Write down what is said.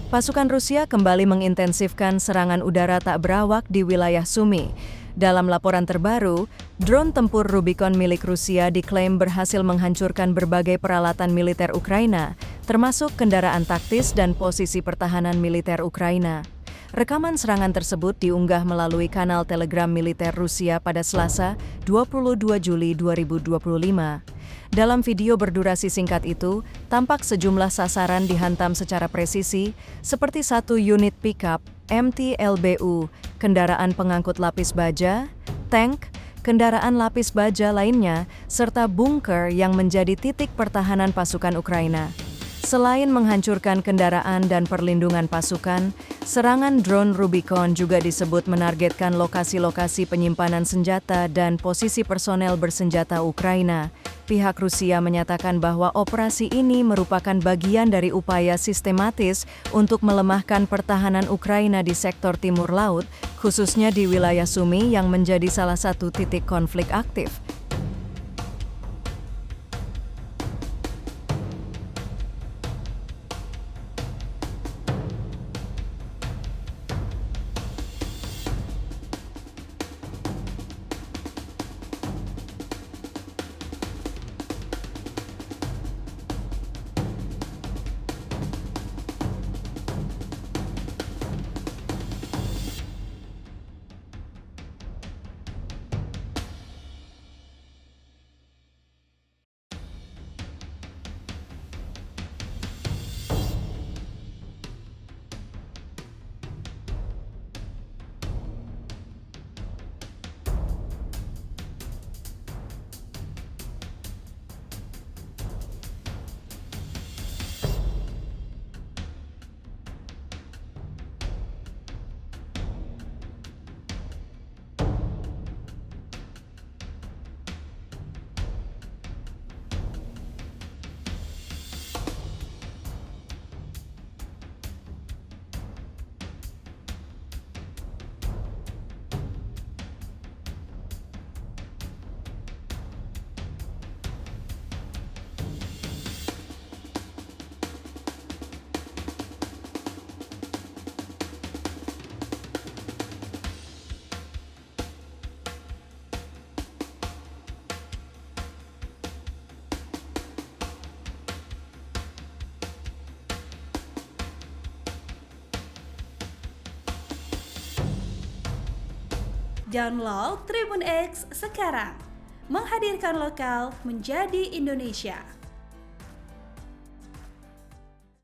Pasukan Rusia kembali mengintensifkan serangan udara tak berawak di wilayah Sumy. Dalam laporan terbaru, drone tempur Rubicon milik Rusia diklaim berhasil menghancurkan berbagai peralatan militer Ukraina, termasuk kendaraan taktis dan posisi pertahanan militer Ukraina. Rekaman serangan tersebut diunggah melalui kanal Telegram militer Rusia pada Selasa, 22 Juli 2025. Dalam video berdurasi singkat itu, tampak sejumlah sasaran dihantam secara presisi, seperti satu unit pickup, MT-LBU, kendaraan pengangkut lapis baja, tank, kendaraan lapis baja lainnya, serta bunker yang menjadi titik pertahanan pasukan Ukraina. Selain menghancurkan kendaraan dan perlindungan pasukan, serangan drone Rubicon juga disebut menargetkan lokasi-lokasi penyimpanan senjata dan posisi personel bersenjata Ukraina. Pihak Rusia menyatakan bahwa operasi ini merupakan bagian dari upaya sistematis untuk melemahkan pertahanan Ukraina di sektor timur laut, khususnya di wilayah Sumy yang menjadi salah satu titik konflik aktif. Download Tribun X sekarang, menghadirkan lokal menjadi Indonesia.